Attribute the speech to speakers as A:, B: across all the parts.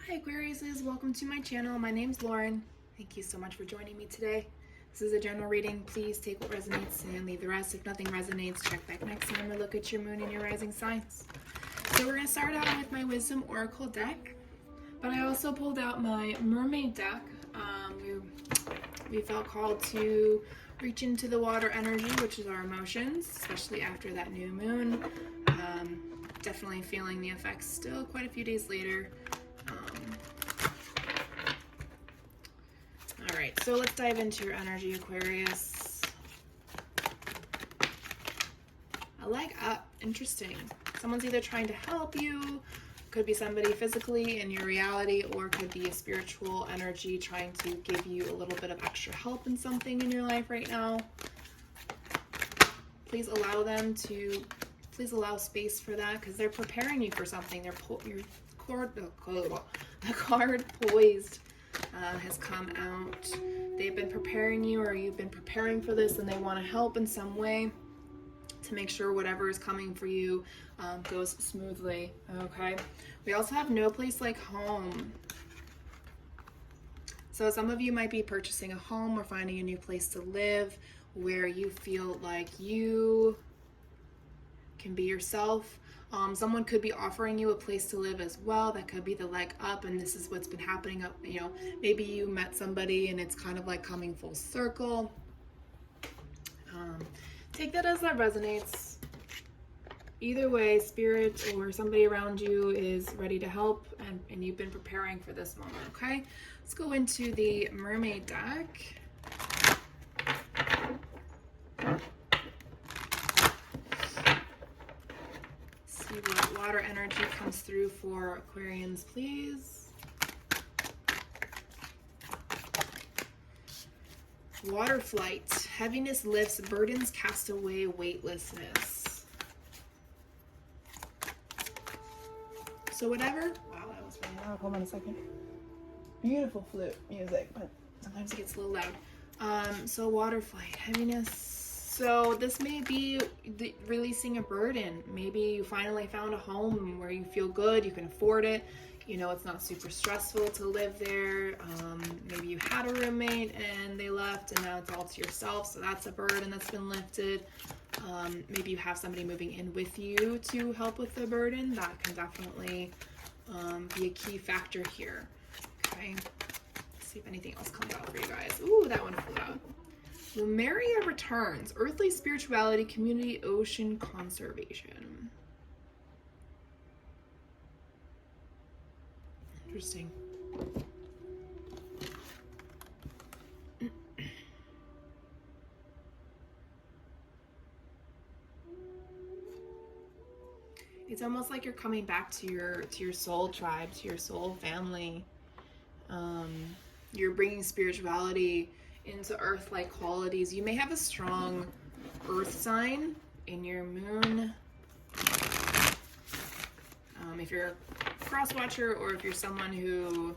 A: Hi Aquariuses, welcome to my channel. My name's Lauren. Thank you so much for joining me today. This is a general reading. Please take what resonates and leave the rest. If nothing resonates, check back next time or look at your moon and your rising signs. So we're going to start out with my Wisdom Oracle deck, but I also pulled out my Mermaid Deck. We felt called to reach into the water energy, which is our emotions, especially after that new moon. Definitely feeling the effects still quite a few days later. All right, so let's dive into your energy, Aquarius. I like up. Interesting. Someone's either trying to help you, could be somebody physically in your reality, or could be a spiritual energy trying to give you a little bit of extra help in something in your life right now. Please allow space for that, because they're preparing you for something. The card Poised has come out. They've been preparing you, or you've been preparing for this, and they want to help in some way to make sure whatever is coming for you goes smoothly. Okay. We also have No Place Like Home. So some of you might be purchasing a home or finding a new place to live where you feel like you can be yourself. Someone could be offering you a place to live as well. That could be the leg up, and this is what's been happening up. Maybe you met somebody and it's kind of like coming full circle. Take that as that resonates. Either way, spirit or somebody around you is ready to help, and you've been preparing for this moment. Okay, let's go into the Mermaid Deck. See what water energy comes through for Aquarians, please. Water flight. Heaviness lifts, burdens cast away, weightlessness. So whatever. Wow, that was really loud. Hold on a second. Beautiful flute music, but sometimes it gets a little loud. So water flight, heaviness. So this may be releasing a burden. Maybe you finally found a home where you feel good, you can afford it. It's not super stressful to live there. Maybe you had a roommate and they left, and now it's all to yourself. So that's a burden that's been lifted. Maybe you have somebody moving in with you to help with the burden. That can definitely be a key factor here. Okay. Let's see if anything else comes out for you guys. Ooh, that one flew out. Lumeria returns. Earthly spirituality, community, ocean conservation. Interesting. It's almost like you're coming back to your soul tribe, to your soul family. You're bringing spirituality into earth-like qualities. You may have a strong earth sign in your moon. If you're a cross watcher, or if you're someone who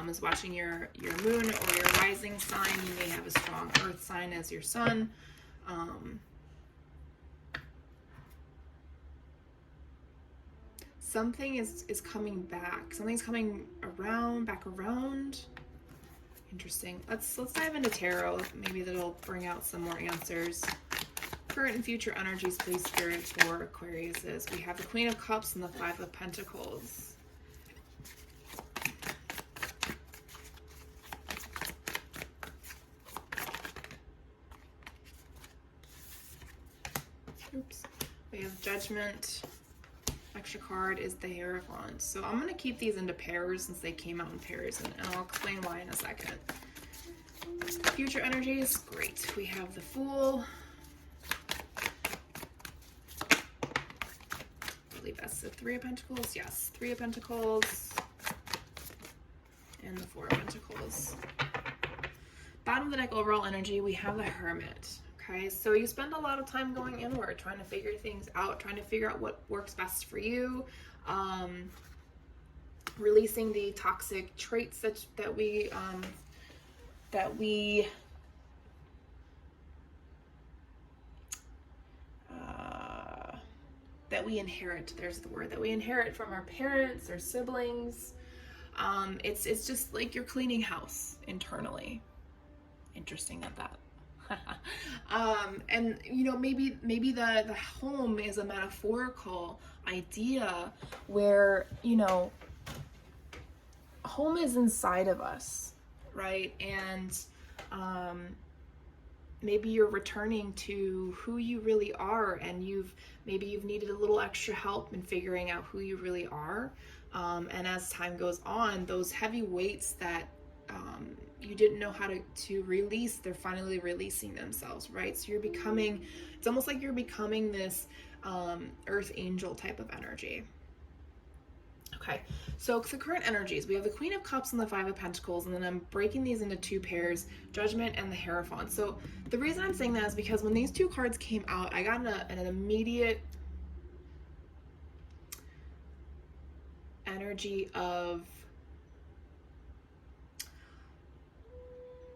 A: is watching your moon or your rising sign, you may have a strong earth sign as your sun. Something is coming back. Something's coming back around. Interesting. Let's dive into tarot. Maybe that'll bring out some more answers. Current and future energies, please, Spirit, for Aquariuses. We have the Queen of Cups and the Five of Pentacles. Oops. We have Judgment. Extra card is the Hierophant. So I'm going to keep these into pairs since they came out in pairs, and I'll explain why in a second. Future energies, great. We have the Fool. I believe that's the Three of Pentacles. Yes, Three of Pentacles. And the Four of Pentacles. Bottom of the deck, overall energy, we have the Hermit. Okay, so you spend a lot of time going inward, trying to figure things out, trying to figure out what works best for you, releasing the toxic traits that we inherit. There's the word that we inherit from our parents or siblings. It's just like you're cleaning house internally. Interesting at that. And you know, maybe the home is a metaphorical idea where, you know, home is inside of us, right? And maybe you're returning to who you really are, and maybe you've needed a little extra help in figuring out who you really are. And as time goes on, those heavy weights that you didn't know how to release, they're finally releasing themselves, right? So it's almost like you're becoming this earth angel type of energy. Okay, so the current energies, we have the Queen of Cups and the Five of Pentacles, and then I'm breaking these into two pairs, Judgment and the Hierophant. So the reason I'm saying that is because when these two cards came out, I got an immediate energy of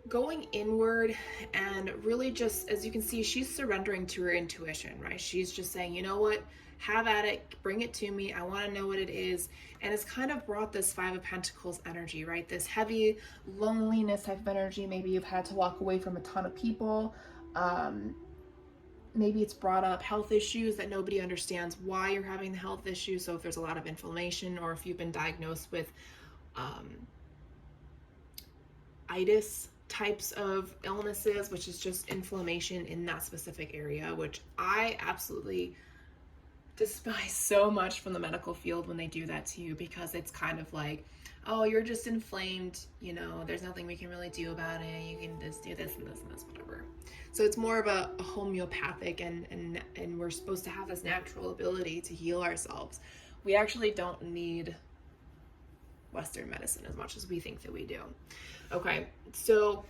A: going inward, and really just, as you can see, she's surrendering to her intuition, right? She's just saying, you know what, have at it, bring it to me, I want to know what it is. And it's kind of brought this Five of Pentacles energy, right? This heavy loneliness type of energy. Maybe you've had to walk away from a ton of people. Maybe it's brought up health issues that nobody understands why you're having the health issue. So if there's a lot of inflammation, or if you've been diagnosed with itis types of illnesses, which is just inflammation in that specific area, which I absolutely despise so much from the medical field when they do that to you, because it's kind of like, oh, you're just inflamed, you know, there's nothing we can really do about it, you can just do this and this and this, whatever. So it's more of a homeopathic, and we're supposed to have this natural ability to heal ourselves. We actually don't need Western medicine as much as we think that we do. Okay, so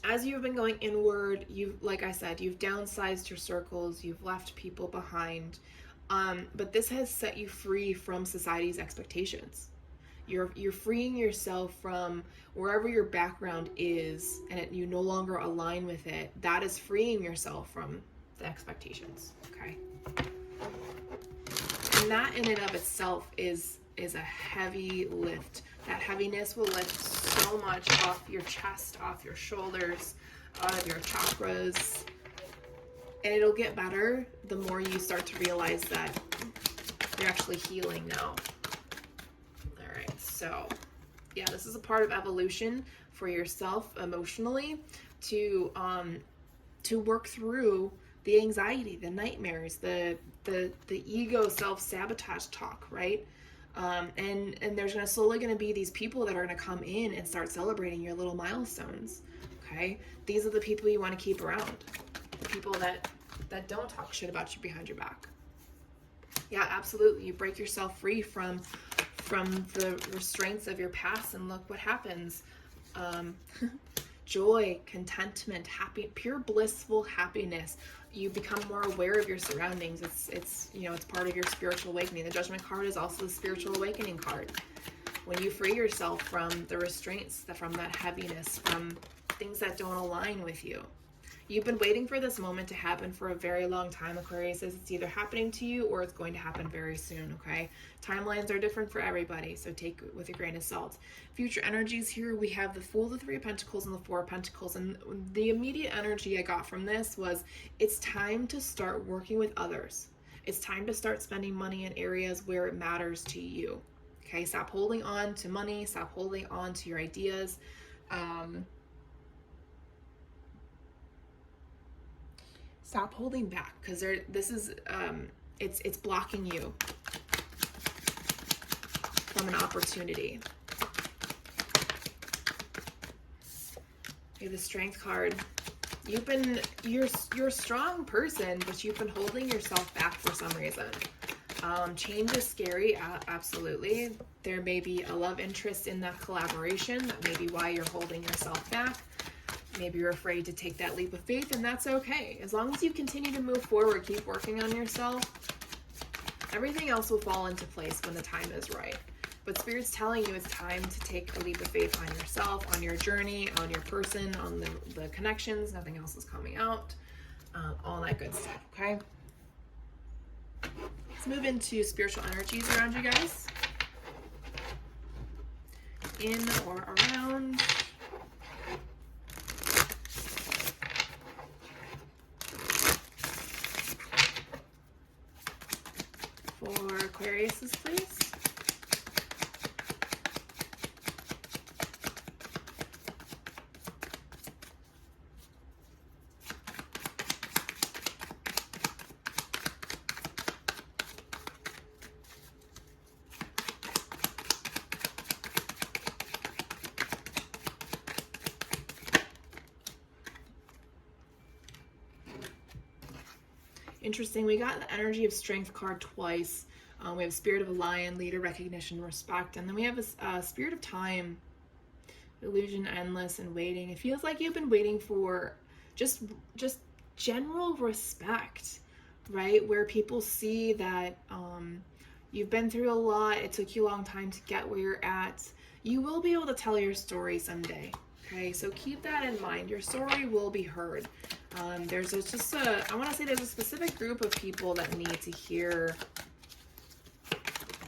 A: as you've been going inward, like I said, you've downsized your circles, you've left people behind, but this has set you free from society's expectations. You're freeing yourself from wherever your background is, and you no longer align with it. That is freeing yourself from the expectations. Okay, and that in and of itself is a heavy lift. That heaviness will lift so much off your chest, off your shoulders, out of your chakras, and it'll get better the more you start to realize that you're actually healing now. All right, so yeah, this is a part of evolution for yourself emotionally, to work through the anxiety, the nightmares, the ego self-sabotage talk, right? And there's slowly going to be these people that are going to come in and start celebrating your little milestones. Okay, these are the people you want to keep around, the people that don't talk shit about you behind your back. Yeah, absolutely. You break yourself free from the restraints of your past, and look what happens. Joy, contentment, happy, pure blissful happiness. You become more aware of your surroundings. It's you know, it's part of your spiritual awakening. The Judgment card is also the spiritual awakening card. When you free yourself from the restraints, from that heaviness, from things that don't align with you. You've been waiting for this moment to happen for a very long time, Aquarius. It's either happening to you or it's going to happen very soon, okay? Timelines are different for everybody, so take it with a grain of salt. Future energies here, we have the Fool, the Three of Pentacles, and the Four of Pentacles. And the immediate energy I got from this was, it's time to start working with others. It's time to start spending money in areas where it matters to you, okay? Stop holding on to money. Stop holding on to your ideas. Stop holding back, because it's blocking you from an opportunity. Okay, the Strength card. You're a strong person, but you've been holding yourself back for some reason. Change is scary, absolutely. There may be a love interest in that collaboration. That may be why you're holding yourself back. Maybe you're afraid to take that leap of faith, and that's okay. As long as you continue to move forward, keep working on yourself, everything else will fall into place when the time is right. But Spirit's telling you it's time to take a leap of faith on yourself, on your journey, on your person, on the connections. Nothing else is coming out. All that good stuff, okay? Let's move into spiritual energies around you guys. in or around. For Aquariuses, please. Interesting, we got the energy of strength card twice. We have spirit of a lion, leader, recognition, respect, and then we have a spirit of time, illusion, endless, and waiting. It feels like you've been waiting for just general respect, right? Where people see that you've been through a lot, it took you a long time to get where you're at. You will be able to tell your story someday, okay? So keep that in mind. Your story will be heard. I want to say there's a specific group of people that need to hear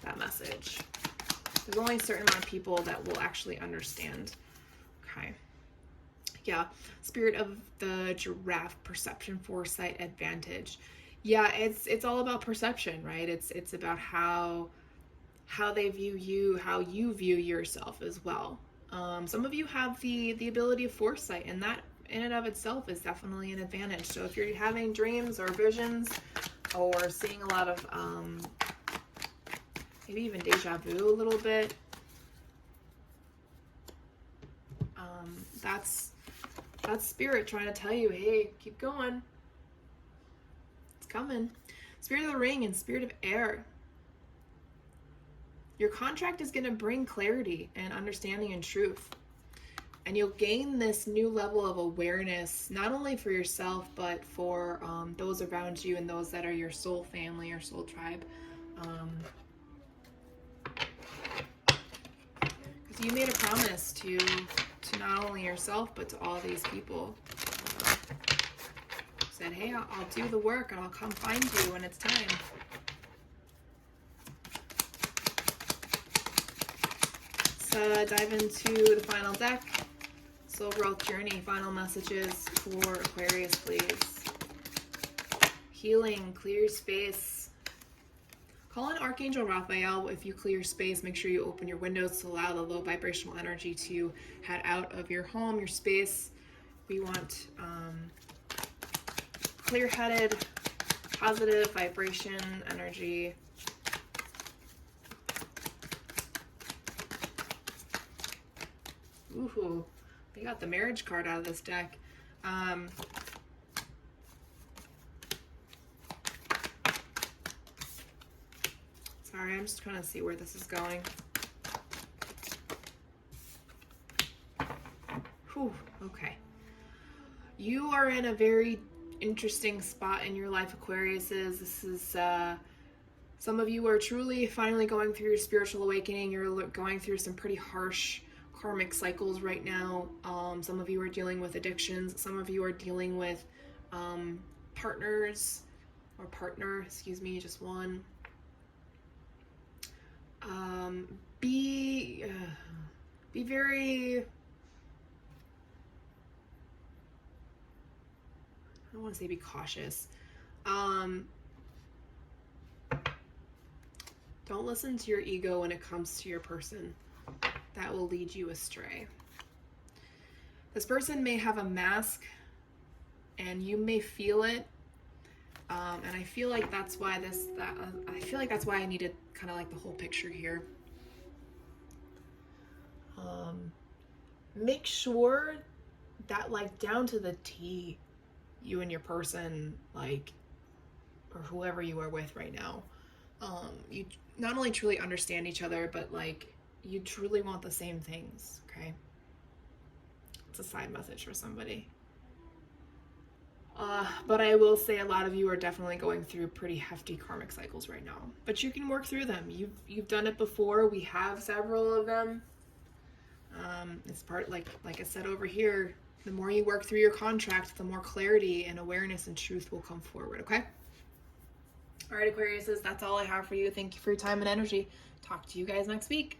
A: that message. There's only a certain amount of people that will actually understand. Okay. Yeah. Spirit of the giraffe, perception, foresight, advantage. Yeah, it's all about perception, right? It's about how they view you, how you view yourself as well. Some of you have the ability of foresight, and that in and of itself is definitely an advantage. So if you're having dreams or visions or seeing a lot of maybe even deja vu a little bit, that's spirit trying to tell you, hey, keep going, it's coming. Spirit of the ring and spirit of air. Your contract is going to bring clarity and understanding and truth. And you'll gain this new level of awareness, not only for yourself, but for those around you and those that are your soul family or soul tribe. Because you made a promise to not only yourself, but to all these people. Said, hey, I'll do the work and I'll come find you when it's time. Let's dive into the final deck. Soul Growth Journey, final messages for Aquarius, please. Healing, clear space. Call in Archangel Raphael. If you clear space, make sure you open your windows to allow the low vibrational energy to head out of your home, your space. We want clear-headed, positive vibration energy. Ooh. We got the marriage card out of this deck. Sorry, I'm just trying to see where this is going. Whew, okay. You are in a very interesting spot in your life, Aquariuses. This is, some of you are truly finally going through your spiritual awakening. You're going through some pretty harsh karmic cycles right now. Some of you are dealing with addictions. Some of you are dealing with partners or partner, excuse me, just one. Be very, I don't want to say be cautious. Don't listen to your ego when it comes to your person. That will lead you astray. This person may have a mask and you may feel it. And I feel like that's why I needed kind of like the whole picture here. Make sure that like down to the T, you and your person, like, or whoever you are with right now, you not only truly understand each other, but like you truly want the same things, okay? It's a side message for somebody. But I will say a lot of you are definitely going through pretty hefty karmic cycles right now. But you can work through them. You've done it before. We have several of them. It's part, like I said over here, the more you work through your contract, the more clarity and awareness and truth will come forward, okay? All right, Aquariuses, that's all I have for you. Thank you for your time and energy. Talk to you guys next week.